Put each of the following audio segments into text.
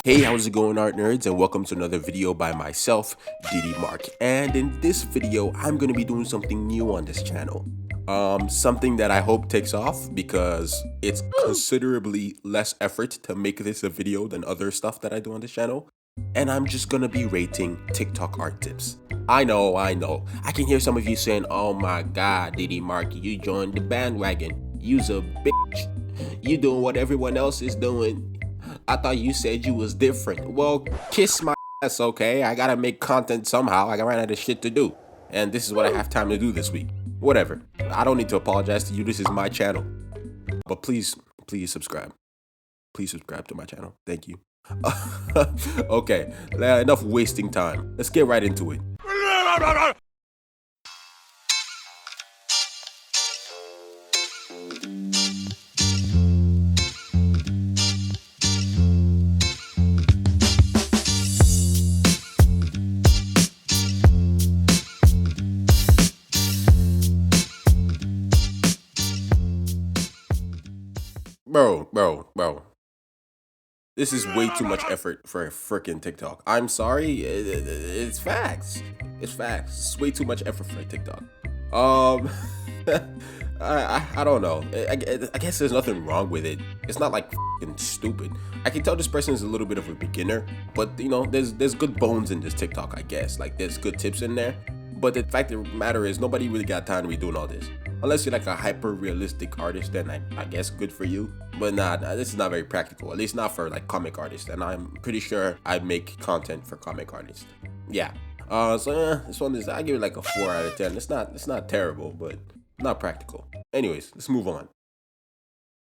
Hey, how's it going, art nerds, and welcome to another video by myself, DD Mark. And in this video, I'm going to be doing something new on this channel. Something that I hope takes off because it's considerably less effort to make this a video than other stuff that I do on this channel. And I'm just going to be rating TikTok art tips. I know. I can hear some of you saying, oh my god, DD Mark, you joined the bandwagon. You's a bitch. You doing what everyone else is doing. I thought you said you was different. Well, kiss my ass, okay? I gotta make content somehow. I ran out of shit to do. And this is what I have time to do this week. Whatever. I don't need to apologize to you. This is my channel. But please subscribe. Please subscribe to my channel. Thank you. Okay, enough wasting time. Let's get right into it. Bro. This is way too much effort for a freaking TikTok. I'm sorry, it's facts. It's facts. It's way too much effort for a TikTok. I don't know. I guess there's nothing wrong with it. It's not like fucking stupid. I can tell this person is a little bit of a beginner, but you know, there's good bones in this TikTok, I guess. Like there's good tips in there. But the fact of the matter is nobody really got time to be doing all this. Unless you're like a hyper-realistic artist, then I guess good for you. But nah, this is not very practical. At least not for like comic artists. And I'm pretty sure I make content for comic artists. Yeah. This one is, I give it like a 4 out of 10. It's not terrible, but not practical. Anyways, let's move on.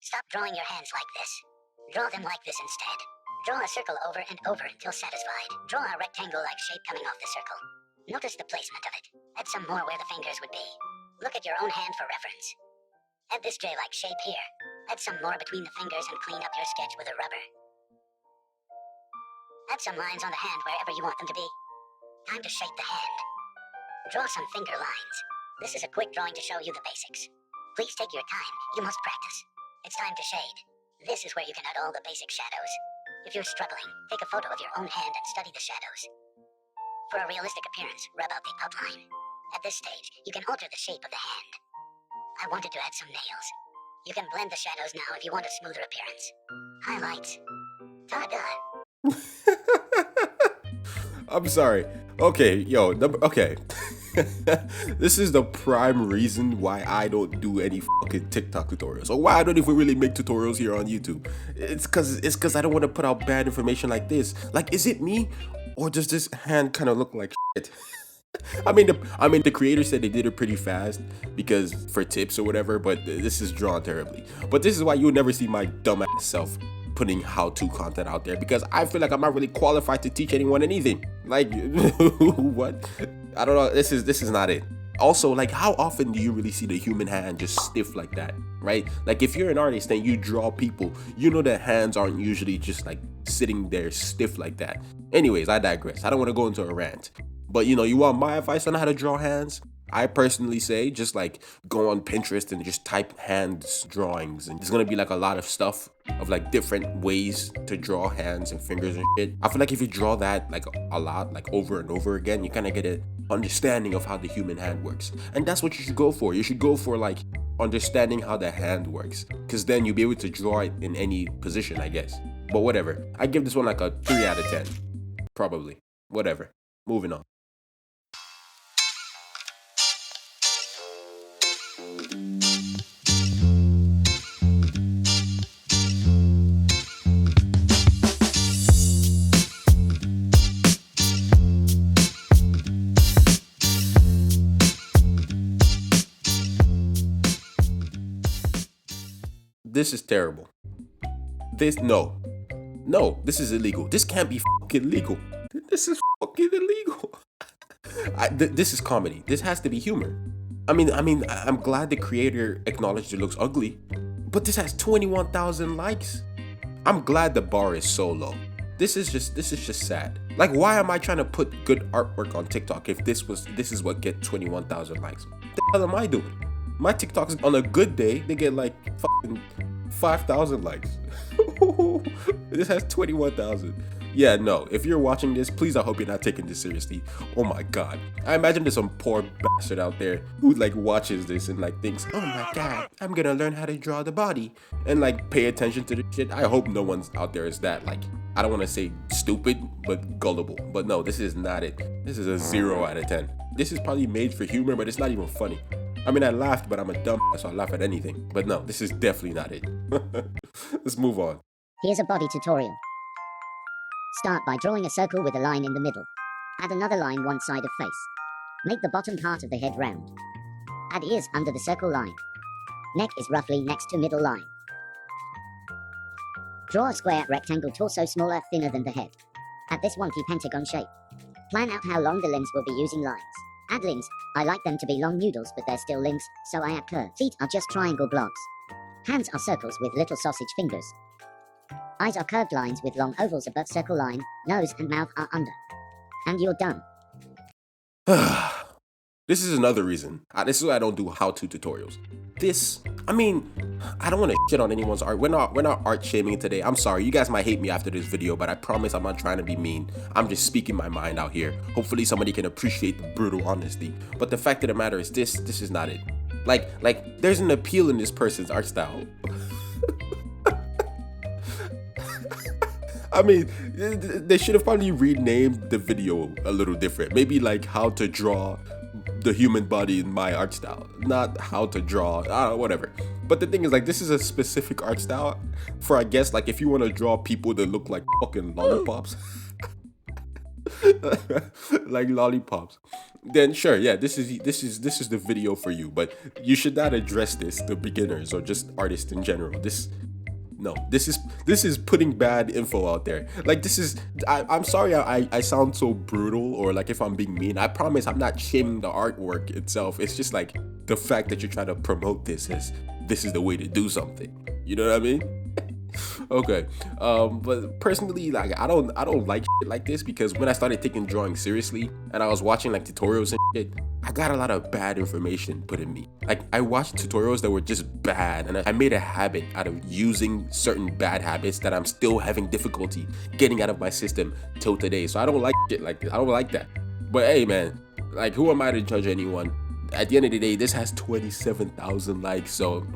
Stop drawing your hands like this. Draw them like this instead. Draw a circle over and over until satisfied. Draw a rectangle-like shape coming off the circle. Notice the placement of it. Add some more where the fingers would be. Look at your own hand for reference. Add this J-like shape here. Add some more between the fingers and clean up your sketch with a rubber. Add some lines on the hand wherever you want them to be. Time to shape the hand. Draw some finger lines. This is a quick drawing to show you the basics. Please take your time. You must practice. It's time to shade. This is where you can add all the basic shadows. If you're struggling, take a photo of your own hand and study the shadows. For a realistic appearance, rub out the outline. At this stage, you can alter the shape of the hand. I wanted to add some nails. You can blend the shadows now if you want a smoother appearance. Highlights. Ta-da! I'm sorry. Okay, okay. This is the prime reason why I don't do any fucking TikTok tutorials, or why I don't even really make tutorials here on YouTube. It's cause I don't want to put out bad information like this. Like, is it me, or does this hand kind of look like shit? I mean, the creator said they did it pretty fast because for tips or whatever, but this is drawn terribly. But this is why you'll never see my dumb ass self putting how-to content out there, because I feel like I'm not really qualified to teach anyone anything. Like, what? I don't know. This is not it. Also, like, how often do you really see the human hand just stiff like that, right? Like, if you're an artist and you draw people, you know that hands aren't usually just like sitting there stiff like that. Anyways, I digress. I don't want to go into a rant. But you know, you want my advice on how to draw hands? I personally say just like go on Pinterest and just type hands drawings, and there's gonna be like a lot of stuff of like different ways to draw hands and fingers and shit. I feel like if you draw that like a lot, like over and over again, you kind of get an understanding of how the human hand works. And that's what you should go for. You should go for like understanding how the hand works, because then you'll be able to draw it in any position, I guess. But whatever. I give this one like a 3 out of 10. Probably. Whatever. Moving on. This is terrible. This is illegal. This can't be fucking legal. This is fucking illegal. This is comedy. This has to be humor. I mean, I'm glad the creator acknowledged it looks ugly, but this has 21,000 likes. I'm glad the bar is so low. This is just sad. Like, why am I trying to put good artwork on TikTok if this is what gets 21,000 likes? What the hell am I doing? My TikToks on a good day, they get like fucking 5,000 likes. This has 21,000. Yeah, no, if you're watching this, please, I hope you're not taking this seriously. Oh my god. I imagine there's some poor bastard out there who like watches this and like thinks, oh my god, I'm gonna learn how to draw the body and like pay attention to the shit. I hope no one's out there is that like, I don't want to say stupid, but gullible. But no, this is not it. This is a 0 out of 10. This is probably made for humor, but it's not even funny. I mean, I laughed, but I'm a dumb, so I laugh at anything. But no, this is definitely not it. Let's move on. Here's a body tutorial. Start by drawing a circle with a line in the middle. Add another line one side of face. Make the bottom part of the head round. Add ears under the circle line. Neck is roughly next to middle line. Draw a square rectangle torso smaller, thinner than the head. Add this wonky pentagon shape. Plan out how long the limbs will be using lines. Add limbs. I like them to be long noodles, but they're still limbs, so I add curves. Feet are just triangle blocks. Hands are circles with little sausage fingers. Eyes are curved lines with long ovals above circle line. Nose and mouth are under. And you're done. This is another reason. This is why I don't do how-to tutorials. I mean, I don't want to shit on anyone's art. We're not art shaming today. I'm sorry. You guys might hate me after this video, but I promise I'm not trying to be mean. I'm just speaking my mind out here. Hopefully somebody can appreciate the brutal honesty. But the fact of the matter is this is not it. Like there's an appeal in this person's art style. I mean, they should have probably renamed the video a little different. Maybe like how to draw the human body in my art style, not how to draw, whatever. But the thing is, like, this is a specific art style for, I guess, like, if you want to draw people that look like fucking lollipops, like lollipops, then sure, yeah, this is the video for you. But you should not address this to beginners or just artists in general. This is putting bad info out there. Like, I'm sorry I sound so brutal, or like if I'm being mean. I promise I'm not shaming the artwork itself. It's just like the fact that you're trying to promote this as this is the way to do something. You know what I mean? Okay. But personally, like I don't like shit like this, because when I started taking drawing seriously and I was watching like tutorials and shit, I got a lot of bad information put in me. Like, I watched tutorials that were just bad, and I made a habit out of using certain bad habits that I'm still having difficulty getting out of my system till today. So I don't like shit like this. I don't like that. But hey, man, like, who am I to judge anyone? At the end of the day, this has 27,000 likes, so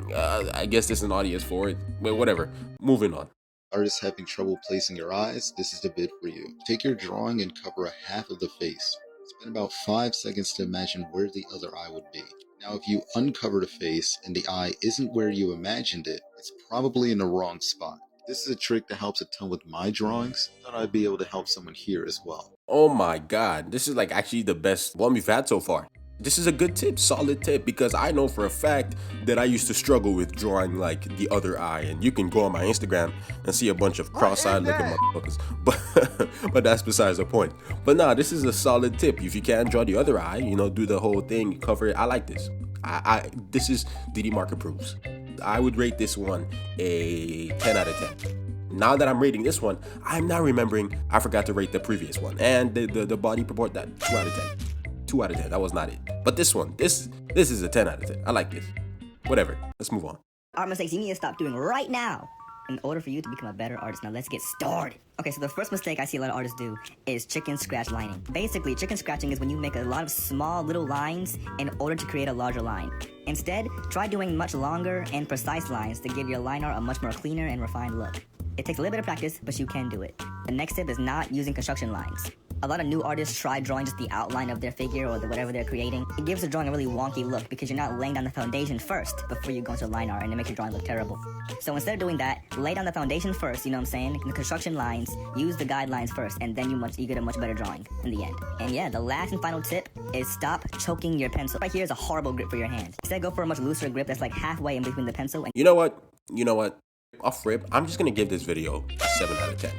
I guess there's an audience for it. But whatever, moving on. Artists having trouble placing your eyes? This is the bit for you. Take your drawing and cover a half of the face. Spend about 5 seconds to imagine where the other eye would be. Now, if you uncover the face and the eye isn't where you imagined it, it's probably in the wrong spot. This is a trick that helps a ton with my drawings. I thought I'd be able to help someone here as well. Oh my god, this is like actually the best one we've had so far. This is a good tip, solid tip, because I know for a fact that I used to struggle with drawing like the other eye, and you can go on my Instagram and see a bunch of cross-eyed looking motherfuckers, but that's besides the point. But nah, this is a solid tip. If you can't draw the other eye, you know, do the whole thing, cover it. I like this. This is DD Mark approves. I would rate this one a 10 out of 10. Now that I'm rating this one, I'm now remembering I forgot to rate the previous one, and the body purport, that 2 out of 10. 2 out of 10. That was not it. But this one, this is a 10 out of 10. I like this. Whatever. Let's move on. Art mistakes you need to stop doing right now in order for you to become a better artist. Now let's get started. Okay, so the first mistake I see a lot of artists do is chicken scratch lining. Basically, chicken scratching is when you make a lot of small little lines in order to create a larger line. Instead, try doing much longer and precise lines to give your line art a much more cleaner and refined look. It takes a little bit of practice, but you can do it. The next tip is not using construction lines. A lot of new artists try drawing just the outline of their figure or whatever they're creating. It gives the drawing a really wonky look because you're not laying down the foundation first before you go into line art, and it makes your drawing look terrible. So instead of doing that, lay down the foundation first, you know what I'm saying? The construction lines, use the guidelines first, and then you get a much better drawing in the end. And yeah, the last and final tip is stop choking your pencil. Right here is a horrible grip for your hand. Instead, go for a much looser grip that's like halfway in between the pencil and... You know what? Off rip, I'm just gonna give this video a 7 out of 10.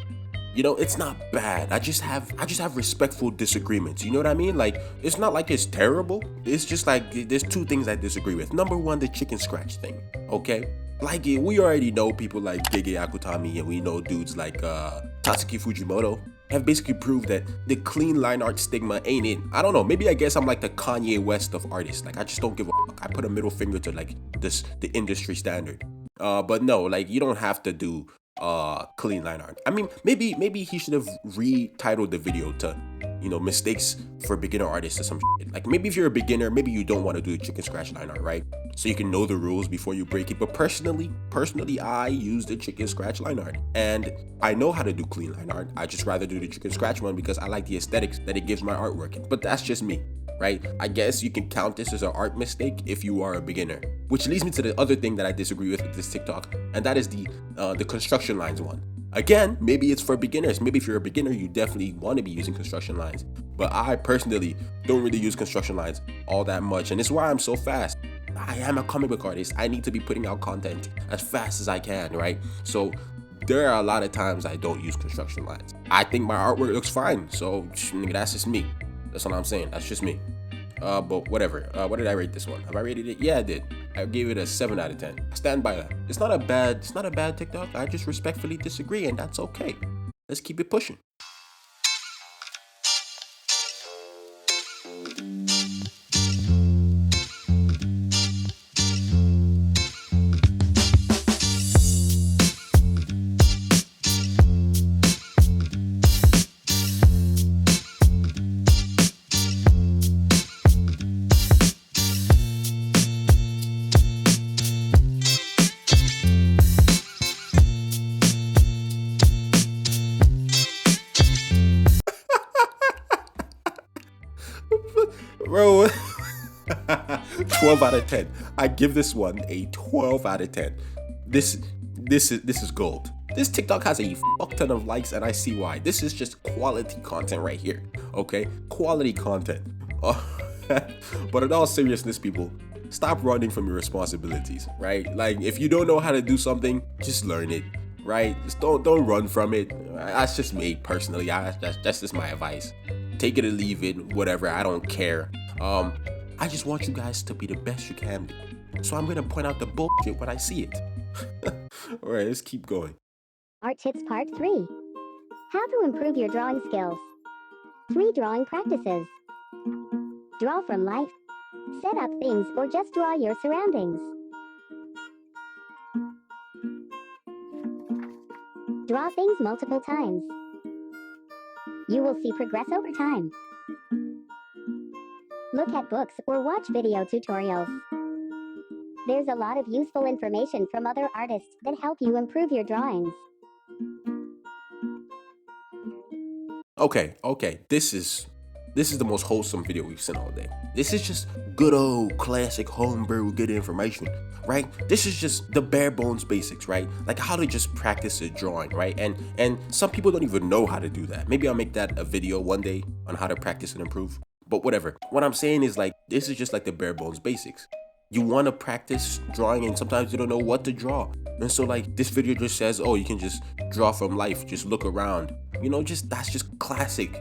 You know, it's not bad. I just have respectful disagreements. You know what I mean? Like, it's not like it's terrible. It's just like there's 2 things I disagree with. Number 1, the chicken scratch thing. Okay? Like, we already know people like Gigguk Akutami, and we know dudes like Tatsuki Fujimoto have basically proved that the clean line art stigma ain't it. I don't know. Maybe I guess I'm like the Kanye West of artists. Like, I just don't give a fuck. I put a middle finger to like the industry standard. But no, like, you don't have to do clean line art. I mean, maybe he should have retitled the video to, you know, mistakes for beginner artists or some shit. Like, maybe if you're a beginner, maybe you don't want to do the chicken scratch line art, right? So you can know the rules before you break it. But personally, I use the chicken scratch line art, and I know how to do clean line art. I just rather do the chicken scratch one because I like the aesthetics that it gives my artwork. But that's just me, right? I guess you can count this as an art mistake if you are a beginner. Which leads me to the other thing that I disagree with this TikTok, and that is the construction lines one. Again, maybe it's for beginners. Maybe if you're a beginner, you definitely want to be using construction lines. But I personally don't really use construction lines all that much, and it's why I'm so fast. I am a comic book artist. I need to be putting out content as fast as I can, right? So there are a lot of times I don't use construction lines. I think my artwork looks fine, so that's just me. That's what I'm saying. That's just me. But whatever. What did I rate this one? Have I rated it? Yeah, I did. I gave it a 7 out of 10. I stand by that. It's not a bad TikTok. I just respectfully disagree, and that's okay. Let's keep it pushing. Bro, 12 out of 10. I give this one a 12 out of 10. This is gold. This TikTok has a fuck ton of likes, and I see why. This is just quality content right here, okay? Quality content. But in all seriousness, people, stop running from your responsibilities, right? Like, if you don't know how to do something, just learn it, right? Just don't run from it. That's just me personally. That's just my advice. Take it or leave it, whatever. I don't care. I just want you guys to be the best you can be. So I'm gonna point out the bullshit when I see it. All right, let's keep going. Art Tips Part 3. How to improve your drawing skills. 3 drawing practices. Draw from life. Set up things or just draw your surroundings. Draw things multiple times. You will see progress over time. Look at books or watch video tutorials. There's a lot of useful information from other artists that help you improve your drawings. Okay. This is the most wholesome video we've seen all day. This is just good old classic homebrew good information, right? This is just the bare bones basics, right? Like how to just practice a drawing, right? And some people don't even know how to do that. Maybe I'll make that a video one day on how to practice and improve. But whatever. What I'm saying is, like, this is just like the bare bones basics. You want to practice drawing, and sometimes you don't know what to draw. And so, like, this video just says, oh, you can just draw from life. Just look around. You know, that's just classic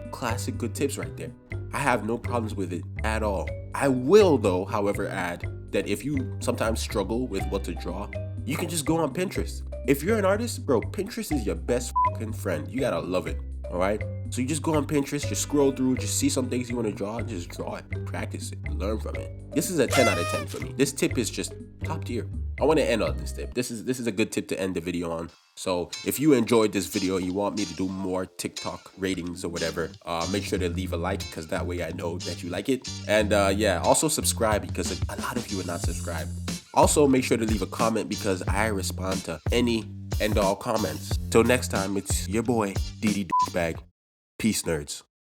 good tips right there. I have no problems with it at all. I will, though, however, add that if you sometimes struggle with what to draw, you can just go on Pinterest. If you're an artist, bro, Pinterest is your best fucking friend. You gotta love it, all right? So you just go on Pinterest, just scroll through, just see some things you want to draw, and just draw it, practice it, learn from it. This is a 10 out of 10 for me. This tip is just top tier. I want to end on this tip. This is a good tip to end the video on. So if you enjoyed this video and you want me to do more TikTok ratings or whatever, make sure to leave a like, because that way I know that you like it. And yeah, also subscribe, because a lot of you are not subscribed. Also, make sure to leave a comment, because I respond to any and all comments. Till next time, it's your boy, DD Douchebag. Peace, nerds.